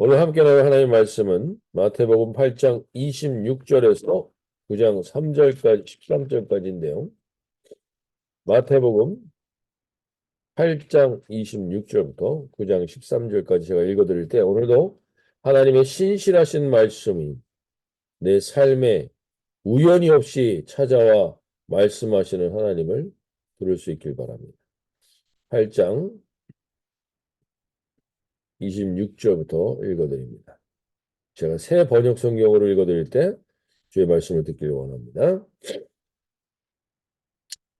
오늘 함께 나눌 하나님의 말씀은 마태복음 8장 26절에서 9장 3절까지 13절까지인데요. 마태복음 8장 26절부터 9장 13절까지 제가 읽어드릴 때 오늘도 하나님의 신실하신 말씀이 내 삶에 우연히 없이 찾아와 말씀하시는 하나님을 들을 수 있길 바랍니다. 8장 26절부터 읽어드립니다. 제가 새 번역 성경으로 읽어드릴 때 주의 말씀을 듣기를 원합니다.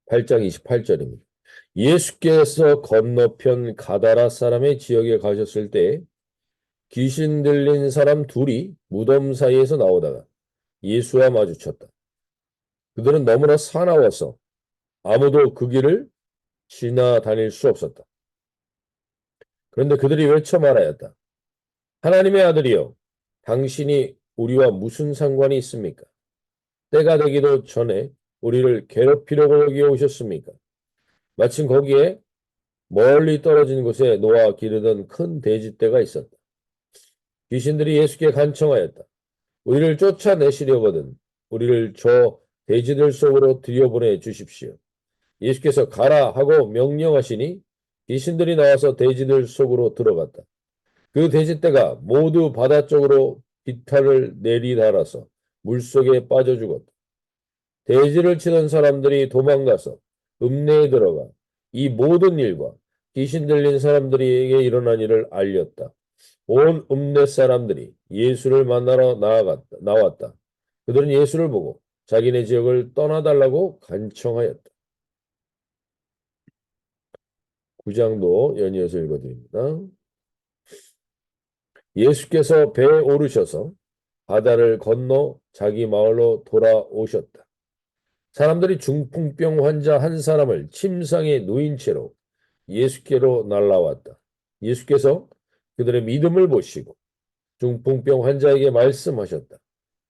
8장 28절입니다. 예수께서 건너편 가다라 사람의 지역에 가셨을 때 귀신 들린 사람 둘이 무덤 사이에서 나오다가 예수와 마주쳤다. 그들은 너무나 사나워서 아무도 그 길을 지나다닐 수 없었다. 그런데 그들이 외쳐 말하였다. 하나님의 아들이여, 당신이 우리와 무슨 상관이 있습니까? 때가 되기도 전에 우리를 괴롭히려고 여기 오셨습니까? 마침 거기에 멀리 떨어진 곳에 노아 기르던 큰 돼지떼가 있었다. 귀신들이 예수께 간청하였다. 우리를 쫓아내시려거든 우리를 저 돼지들 속으로 들여보내 주십시오. 예수께서 가라 하고 명령하시니 귀신들이 나와서 돼지들 속으로 들어갔다. 그 돼지떼가 모두 바다 쪽으로 비탈을 내리달아서 물속에 빠져 죽었다. 돼지를 치던 사람들이 도망가서 읍내에 들어가 이 모든 일과 귀신 들린 사람들에게 일어난 일을 알렸다. 온 읍내 사람들이 예수를 만나러 나왔다. 그들은 예수를 보고 자기네 지역을 떠나달라고 간청하였다. 9장도 연이어서 읽어드립니다. 예수께서 배에 오르셔서 바다를 건너 자기 마을로 돌아오셨다. 사람들이 중풍병 환자 한 사람을 침상에 누인 채로 예수께로 날라왔다. 예수께서 그들의 믿음을 보시고 중풍병 환자에게 말씀하셨다.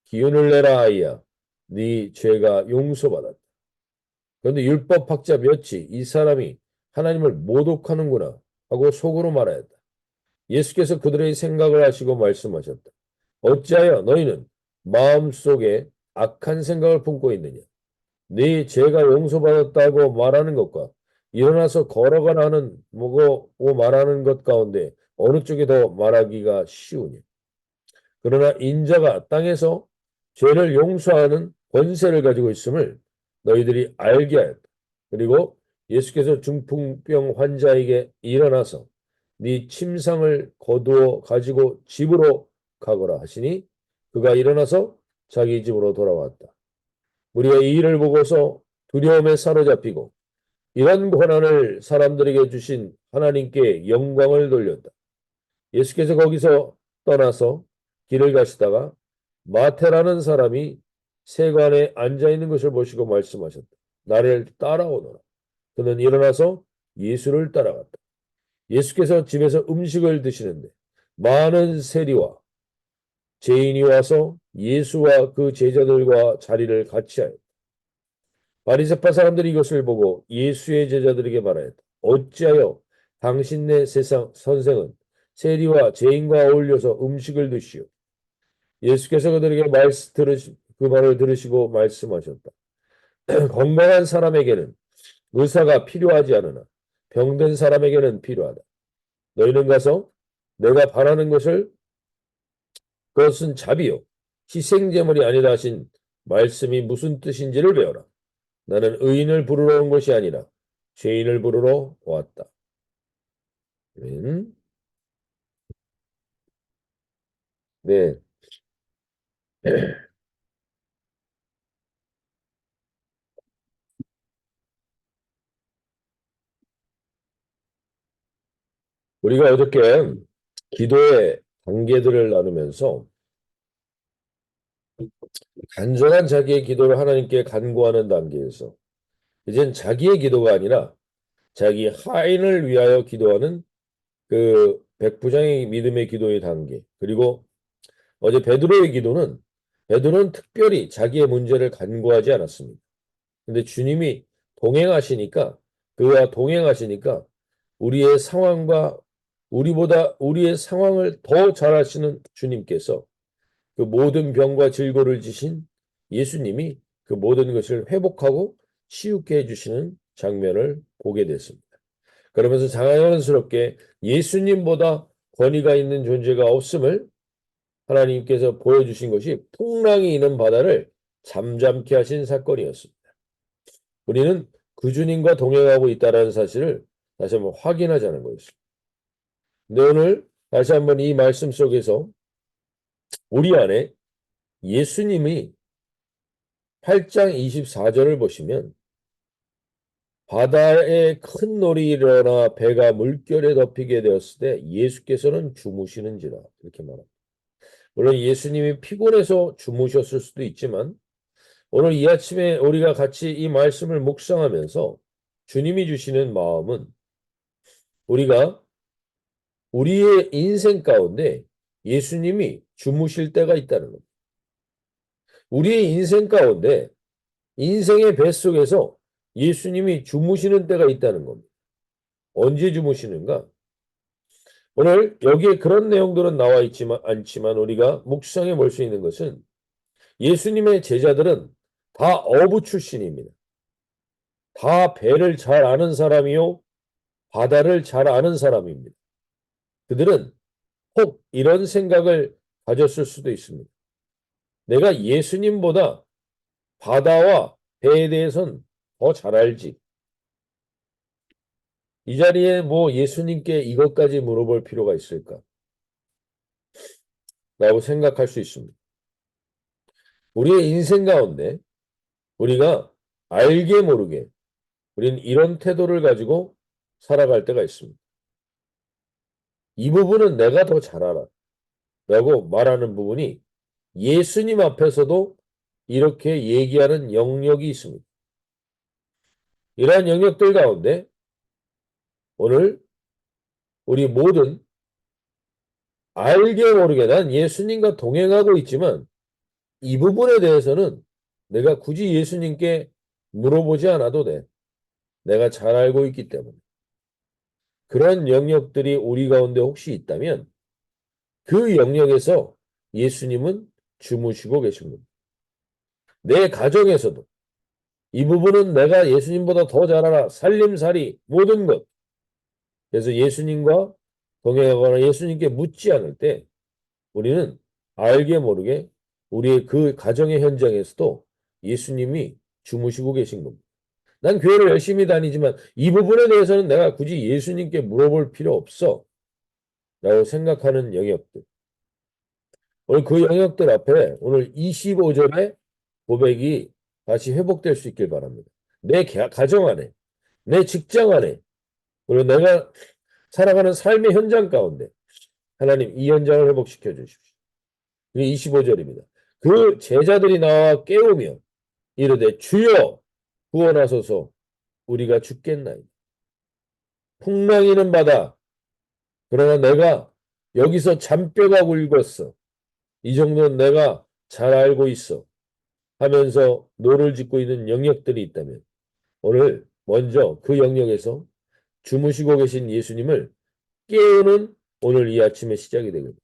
기운을 내라 아이야. 네 죄가 용서받았다. 그런데 율법학자 몇이 이 사람이 하나님을 모독하는구나 하고 속으로 말하였다. 예수께서 그들의 생각을 아시고 말씀하셨다. 어찌하여 너희는 마음속에 악한 생각을 품고 있느냐. 네 죄가 용서받았다고 말하는 것과 일어나서 걸어가라 하는 뭐고 말하는 것 가운데 어느 쪽이 더 말하기가 쉬우냐. 그러나 인자가 땅에서 죄를 용서하는 권세를 가지고 있음을 너희들이 알게 하였다. 그리고 예수께서 중풍병 환자에게 일어나서 네 침상을 거두어 가지고 집으로 가거라 하시니 그가 일어나서 자기 집으로 돌아왔다. 우리가 이 일을 보고서 두려움에 사로잡히고 이런 권한을 사람들에게 주신 하나님께 영광을 돌렸다. 예수께서 거기서 떠나서 길을 가시다가 마태라는 사람이 세관에 앉아 있는 것을 보시고 말씀하셨다. 나를 따라오너라. 그는 일어나서 예수를 따라갔다. 예수께서 집에서 음식을 드시는데 많은 세리와 죄인이 와서 예수와 그 제자들과 자리를 같이 하였다. 바리새파 사람들이 이것을 보고 예수의 제자들에게 말하였다. 어찌하여 당신네 세상 선생은 세리와 죄인과 어울려서 음식을 드시오. 예수께서 그들에게 그 말을 들으시고 말씀하셨다. 건강한 사람에게는 의사가 필요하지 않으나 병든 사람에게는 필요하다. 너희는 가서 내가 바라는 것을 그것은 자비요 희생제물이 아니라 하신 말씀이 무슨 뜻인지를 배워라. 나는 의인을 부르러 온 것이 아니라 죄인을 부르러 왔다. 네. 우리가 어저께 기도의 단계들을 나누면서 간절한 자기의 기도를 하나님께 간구하는 단계에서 이젠 자기의 기도가 아니라 자기 하인을 위하여 기도하는 그 백부장의 믿음의 기도의 단계. 그리고 어제 베드로의 기도는 베드로는 특별히 자기의 문제를 간구하지 않았습니다. 근데 주님이 동행하시니까 그와 동행하시니까 우리의 상황과 우리보다 우리의 상황을 더 잘 아시는 주님께서 그 모든 병과 질고를 지신 예수님이 그 모든 것을 회복하고 치유케 해주시는 장면을 보게 됐습니다. 그러면서 자연스럽게 예수님보다 권위가 있는 존재가 없음을 하나님께서 보여주신 것이 풍랑이 있는 바다를 잠잠케 하신 사건이었습니다. 우리는 그 주님과 동행하고 있다는 사실을 다시 한번 확인하자는 거였습니다. 근데 오늘 다시 한번 이 말씀 속에서 우리 안에 예수님이 8장 24절을 보시면 바다에 큰 놀이 일어나 배가 물결에 덮이게 되었을 때 예수께서는 주무시는지라 이렇게 말합니다. 물론 예수님이 피곤해서 주무셨을 수도 있지만 오늘 이 아침에 우리가 같이 이 말씀을 묵상하면서 주님이 주시는 마음은 우리가 우리의 인생 가운데 예수님이 주무실 때가 있다는 겁니다. 우리의 인생 가운데 인생의 뱃속에서 예수님이 주무시는 때가 있다는 겁니다. 언제 주무시는가? 오늘 여기에 그런 내용들은 나와 있지만 않지만 우리가 묵상해 볼 수 있는 것은 예수님의 제자들은 다 어부 출신입니다. 다 배를 잘 아는 사람이요, 바다를 잘 아는 사람입니다. 그들은 혹 이런 생각을 가졌을 수도 있습니다. 내가 예수님보다 바다와 배에 대해서는 더 잘 알지. 이 자리에 뭐 예수님께 이것까지 물어볼 필요가 있을까? 라고 생각할 수 있습니다. 우리의 인생 가운데 우리가 알게 모르게 우리는 이런 태도를 가지고 살아갈 때가 있습니다. 이 부분은 내가 더 잘 알아. 라고 말하는 부분이 예수님 앞에서도 이렇게 얘기하는 영역이 있습니다. 이러한 영역들 가운데 오늘 우리 모든 알게 모르게 난 예수님과 동행하고 있지만 이 부분에 대해서는 내가 굳이 예수님께 물어보지 않아도 돼. 내가 잘 알고 있기 때문에. 그런 영역들이 우리 가운데 혹시 있다면 그 영역에서 예수님은 주무시고 계신 겁니다. 내 가정에서도 이 부분은 내가 예수님보다 더 잘 알아. 살림살이 모든 것. 그래서 예수님과 동행하거나 예수님께 묻지 않을 때 우리는 알게 모르게 우리의 그 가정의 현장에서도 예수님이 주무시고 계신 겁니다. 난 교회를 열심히 다니지만 이 부분에 대해서는 내가 굳이 예수님께 물어볼 필요 없어. 라고 생각하는 영역들. 오늘 그 영역들 앞에 오늘 25절의 고백이 다시 회복될 수 있길 바랍니다. 내 가정 안에, 내 직장 안에, 그리고 내가 살아가는 삶의 현장 가운데 하나님 이 현장을 회복시켜 주십시오. 25절입니다. 그 제자들이 나와 깨우며 이르되 주여 구원하소서 우리가 죽겠나이다. 풍랑이는 바다. 그러나 내가 여기서 잔뼈가 굵었어. 이 정도는 내가 잘 알고 있어. 하면서 노를 짓고 있는 영역들이 있다면 오늘 먼저 그 영역에서 주무시고 계신 예수님을 깨우는 오늘 이 아침의 시작이 되거든요.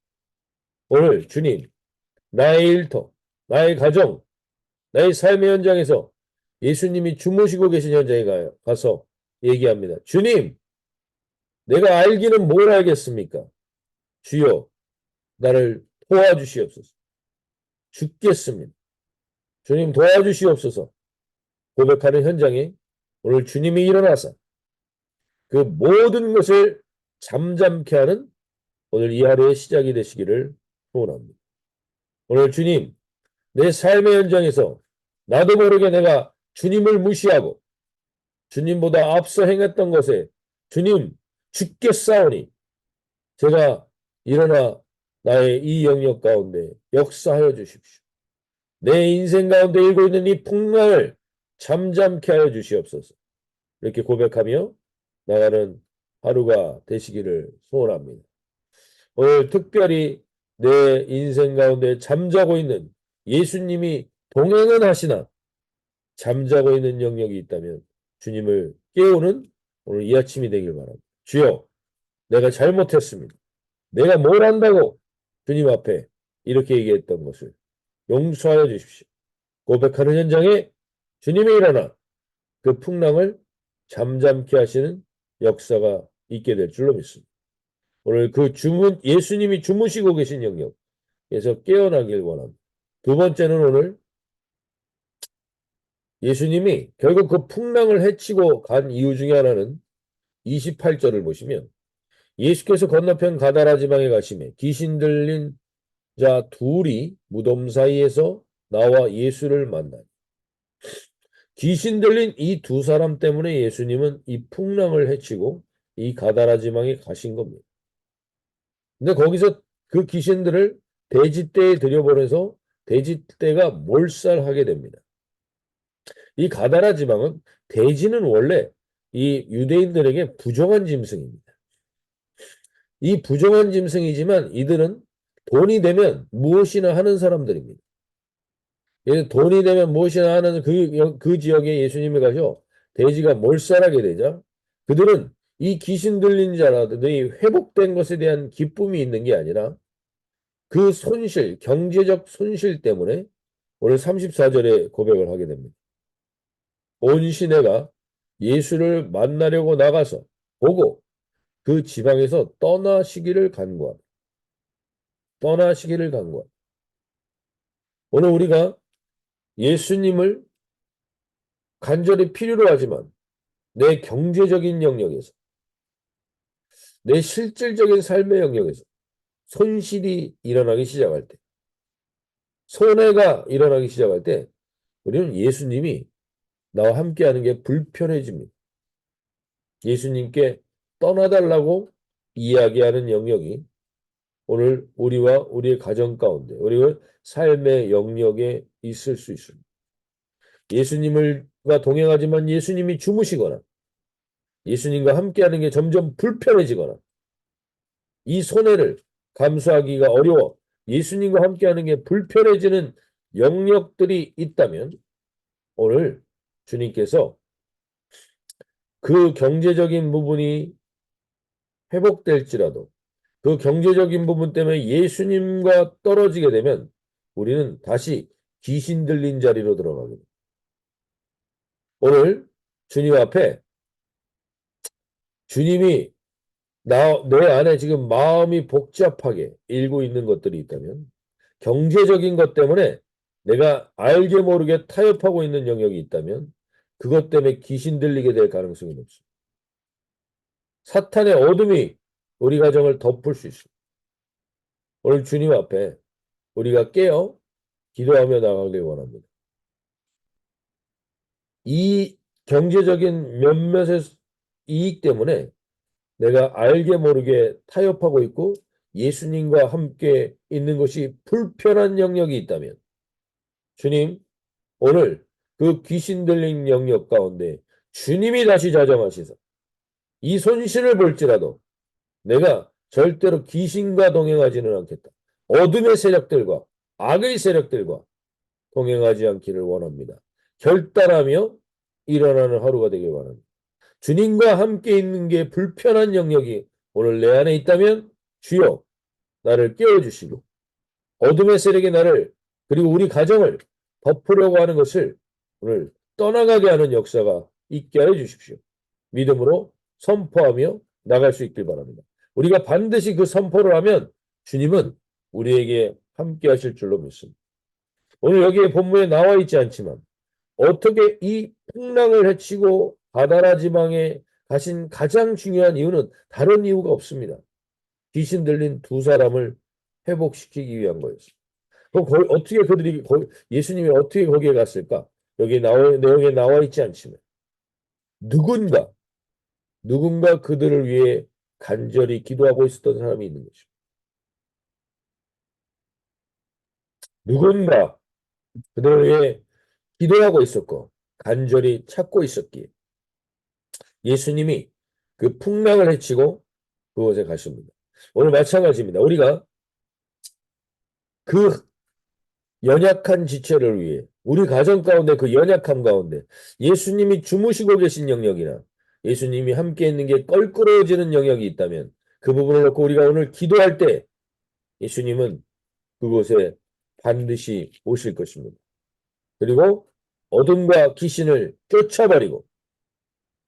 오늘 주님, 나의 일터, 나의 가정, 나의 삶의 현장에서 예수님이 주무시고 계신 현장에 가서 얘기합니다. 주님, 내가 알기는 뭘 알겠습니까? 주여, 나를 도와주시옵소서. 죽겠습니다. 주님 도와주시옵소서. 고백하는 현장에 오늘 주님이 일어나서 그 모든 것을 잠잠케 하는 오늘 이 하루의 시작이 되시기를 소원합니다. 오늘 주님, 내 삶의 현장에서 나도 모르게 내가 주님을 무시하고 주님보다 앞서 행했던 것에 주님 죽겠사오니 제가 일어나 나의 이 영역 가운데 역사하여 주십시오. 내 인생 가운데 일고 있는 이 풍랑을 잠잠케 하여 주시옵소서. 이렇게 고백하며 나가는 하루가 되시기를 소원합니다. 오늘 특별히 내 인생 가운데 잠자고 있는 예수님이 동행은 하시나 잠자고 있는 영역이 있다면 주님을 깨우는 오늘 이 아침이 되길 바랍니다. 주여 내가 잘못했습니다. 내가 뭘 한다고 주님 앞에 이렇게 얘기했던 것을 용서하여 주십시오. 고백하는 현장에 주님이 일어나 그 풍랑을 잠잠케 하시는 역사가 있게 될 줄로 믿습니다. 오늘 그 예수님이 주무시고 계신 영역에서 깨어나길 원합니다. 두 번째는 오늘 예수님이 결국 그 풍랑을 헤치고 간 이유 중에 하나는 28절을 보시면 예수께서 건너편 가다라 지방에 가심에 귀신 들린 자 둘이 무덤 사이에서 나와 예수를 만나니 귀신 들린 이 두 사람 때문에 예수님은 이 풍랑을 헤치고 이 가다라 지방에 가신 겁니다. 근데 거기서 그 귀신들을 돼지떼에 들여보내서 돼지떼가 몰살하게 됩니다. 이 가다라 지방은 돼지는 원래 이 유대인들에게 부정한 짐승입니다. 이 부정한 짐승이지만 이들은 돈이 되면 무엇이나 하는 사람들입니다. 돈이 되면 무엇이나 하는 그 지역에 예수님이 가셔 돼지가 몰살하게 되자 그들은 이 귀신 들린 자라들이 회복된 것에 대한 기쁨이 있는 게 아니라 그 손실, 경제적 손실 때문에 오늘 34절에 고백을 하게 됩니다. 온 시내가 예수를 만나려고 나가서 보고 그 지방에서 떠나시기를 간구합니다. 떠나시기를 간구합니다. 오늘 우리가 예수님을 간절히 필요로 하지만 내 경제적인 영역에서 내 실질적인 삶의 영역에서 손실이 일어나기 시작할 때 손해가 일어나기 시작할 때 우리는 예수님이 나와 함께하는 게 불편해집니다. 예수님께 떠나달라고 이야기하는 영역이 오늘 우리와 우리의 가정 가운데 우리의 삶의 영역에 있을 수 있습니다. 예수님과 동행하지만 예수님이 주무시거나 예수님과 함께하는 게 점점 불편해지거나 이 손해를 감수하기가 어려워 예수님과 함께하는 게 불편해지는 영역들이 있다면 오늘 주님께서 그 경제적인 부분이 회복될지라도 그 경제적인 부분 때문에 예수님과 떨어지게 되면 우리는 다시 귀신 들린 자리로 들어가게 됩니다. 오늘 주님 앞에 주님이 내 안에 지금 마음이 복잡하게 일고 있는 것들이 있다면 경제적인 것 때문에 내가 알게 모르게 타협하고 있는 영역이 있다면 그것 때문에 귀신 들리게 될 가능성이 높습니다. 사탄의 어둠이 우리 가정을 덮을 수 있습니다. 오늘 주님 앞에 우리가 깨어 기도하며 나가길 원합니다. 이 경제적인 몇몇의 이익 때문에 내가 알게 모르게 타협하고 있고 예수님과 함께 있는 것이 불편한 영역이 있다면 주님 오늘 그 귀신 들린 영역 가운데 주님이 다시 자정하시사 이 손실을 볼지라도 내가 절대로 귀신과 동행하지는 않겠다. 어둠의 세력들과 악의 세력들과 동행하지 않기를 원합니다. 결단하며 일어나는 하루가 되길 원합니다. 주님과 함께 있는 게 불편한 영역이 오늘 내 안에 있다면 주여 나를 깨워주시고 어둠의 세력이 나를 그리고 우리 가정을 덮으려고 하는 것을 오늘 떠나가게 하는 역사가 있게 하여 주십시오. 믿음으로 선포하며 나갈 수 있길 바랍니다. 우리가 반드시 그 선포를 하면 주님은 우리에게 함께 하실 줄로 믿습니다. 오늘 여기에 본문에 나와 있지 않지만 어떻게 이 풍랑을 헤치고 가다라 지방에 가신 가장 중요한 이유는 다른 이유가 없습니다. 귀신 들린 두 사람을 회복시키기 위한 거였습니다. 그럼 어떻게 그들이 예수님이 어떻게 거기에 갔을까? 여기 내용에 나와 있지 않지만 누군가 그들을 위해 간절히 기도하고 있었던 사람이 있는 것입니다. 누군가 그들을 위해 기도하고 있었고 간절히 찾고 있었기에 예수님이 그 풍랑을 헤치고 그곳에 가십니다. 오늘 마찬가지입니다. 우리가 그 연약한 지체를 위해 우리 가정 가운데 그 연약함 가운데 예수님이 주무시고 계신 영역이나 예수님이 함께 있는 게 껄끄러워지는 영역이 있다면 그 부분을 놓고 우리가 오늘 기도할 때 예수님은 그곳에 반드시 오실 것입니다. 그리고 어둠과 귀신을 쫓아버리고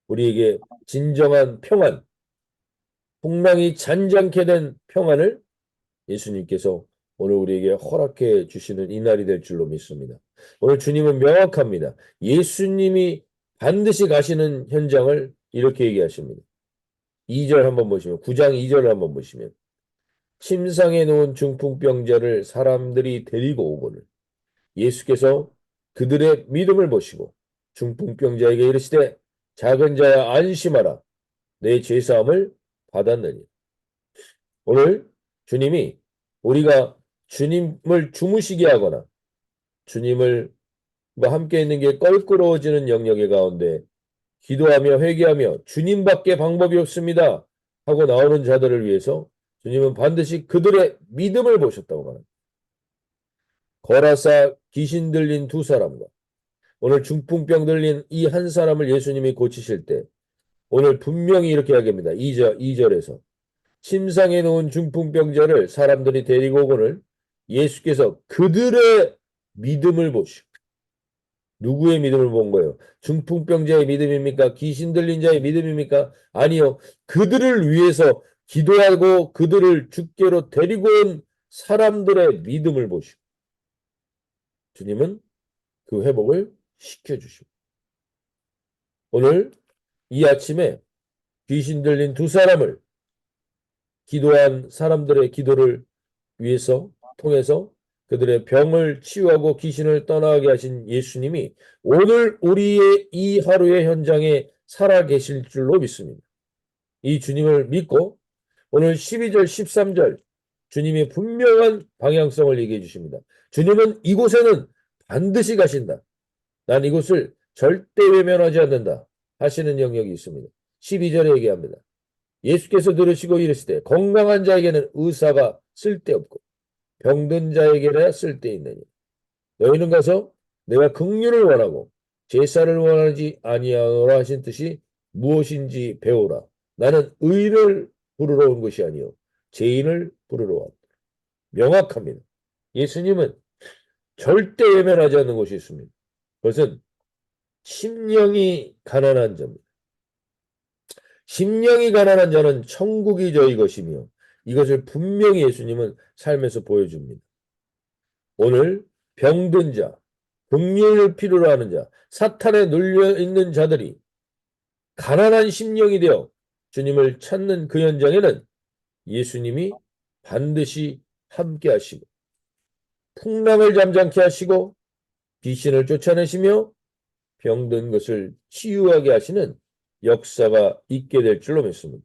우리에게 진정한 평안, 풍랑이 잔잔케 된 평안을 예수님께서 오늘 우리에게 허락해 주시는 이 날이 될 줄로 믿습니다. 오늘 주님은 명확합니다. 예수님이 반드시 가시는 현장을 이렇게 얘기하십니다. 2절 한번 보시면 9장 2절을 한번 보시면 침상에 놓은 중풍병자를 사람들이 데리고 오거늘 예수께서 그들의 믿음을 보시고 중풍병자에게 이르시되 작은 자야 안심하라 내 죄사함을 받았느니. 오늘 주님이 우리가 주님을 주무시게 하거나 주님을 함께 있는 게 껄끄러워지는 영역의 가운데 기도하며 회개하며 주님밖에 방법이 없습니다 하고 나오는 자들을 위해서 주님은 반드시 그들의 믿음을 보셨다고 말합니다. 거라사 귀신 들린 두 사람과 오늘 중풍병 들린 이 한 사람을 예수님이 고치실 때 오늘 분명히 이렇게 이야기합니다. 2절에서 침상에 놓은 중풍병자를 사람들이 데리고 오거늘 예수께서 그들의 믿음을 보시고 누구의 믿음을 본 거예요? 중풍병자의 믿음입니까? 귀신 들린 자의 믿음입니까? 아니요. 그들을 위해서 기도하고 그들을 주께로 데리고 온 사람들의 믿음을 보시고 주님은 그 회복을 시켜주십니다. 오늘 이 아침에 귀신 들린 두 사람을 기도한 사람들의 기도를 위해서 통해서 그들의 병을 치유하고 귀신을 떠나게 하신 예수님이 오늘 우리의 이 하루의 현장에 살아계실 줄로 믿습니다. 이 주님을 믿고 오늘 12절 13절 주님이 분명한 방향성을 얘기해 주십니다. 주님은 이곳에는 반드시 가신다. 난 이곳을 절대 외면하지 않는다 하시는 영역이 있습니다. 12절에 얘기합니다. 예수께서 들으시고 이르시되 건강한 자에게는 의사가 쓸데없고 병든 자에게나 쓸데있느니 너희는 가서 내가 긍휼을 원하고 제사를 원하지 아니하노라 하신 뜻이 무엇인지 배우라. 나는 의인을 부르러 온 것이 아니요 죄인을 부르러 왔다. 명확합니다. 예수님은 절대 외면하지 않는 것이 있습니다. 그것은 심령이 가난한 자입니다. 심령이 가난한 자는 천국이 저희 것이며 이것을 분명히 예수님은 삶에서 보여줍니다. 오늘 병든 자, 긍휼을 필요로 하는 자, 사탄에 눌려있는 자들이 가난한 심령이 되어 주님을 찾는 그 현장에는 예수님이 반드시 함께 하시고 풍랑을 잠잠케 하시고 귀신을 쫓아내시며 병든 것을 치유하게 하시는 역사가 있게 될 줄로 믿습니다.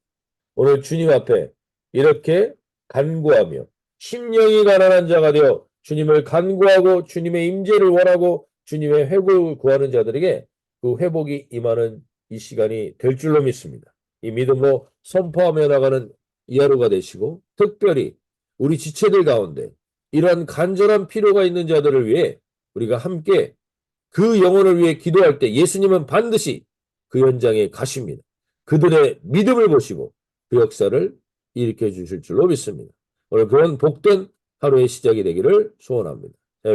오늘 주님 앞에 이렇게 간구하며 심령이 가난한 자가 되어 주님을 간구하고 주님의 임재를 원하고 주님의 회복을 구하는 자들에게 그 회복이 임하는 이 시간이 될 줄로 믿습니다. 이 믿음으로 선포하며 나가는 이 하루가 되시고 특별히 우리 지체들 가운데 이러한 간절한 필요가 있는 자들을 위해 우리가 함께 그 영혼을 위해 기도할 때 예수님은 반드시 그 현장에 가십니다. 그들의 믿음을 보시고 그 역사를 일으켜 주실 줄로 믿습니다. 오늘 그런 복된 하루의 시작이 되기를 소원합니다.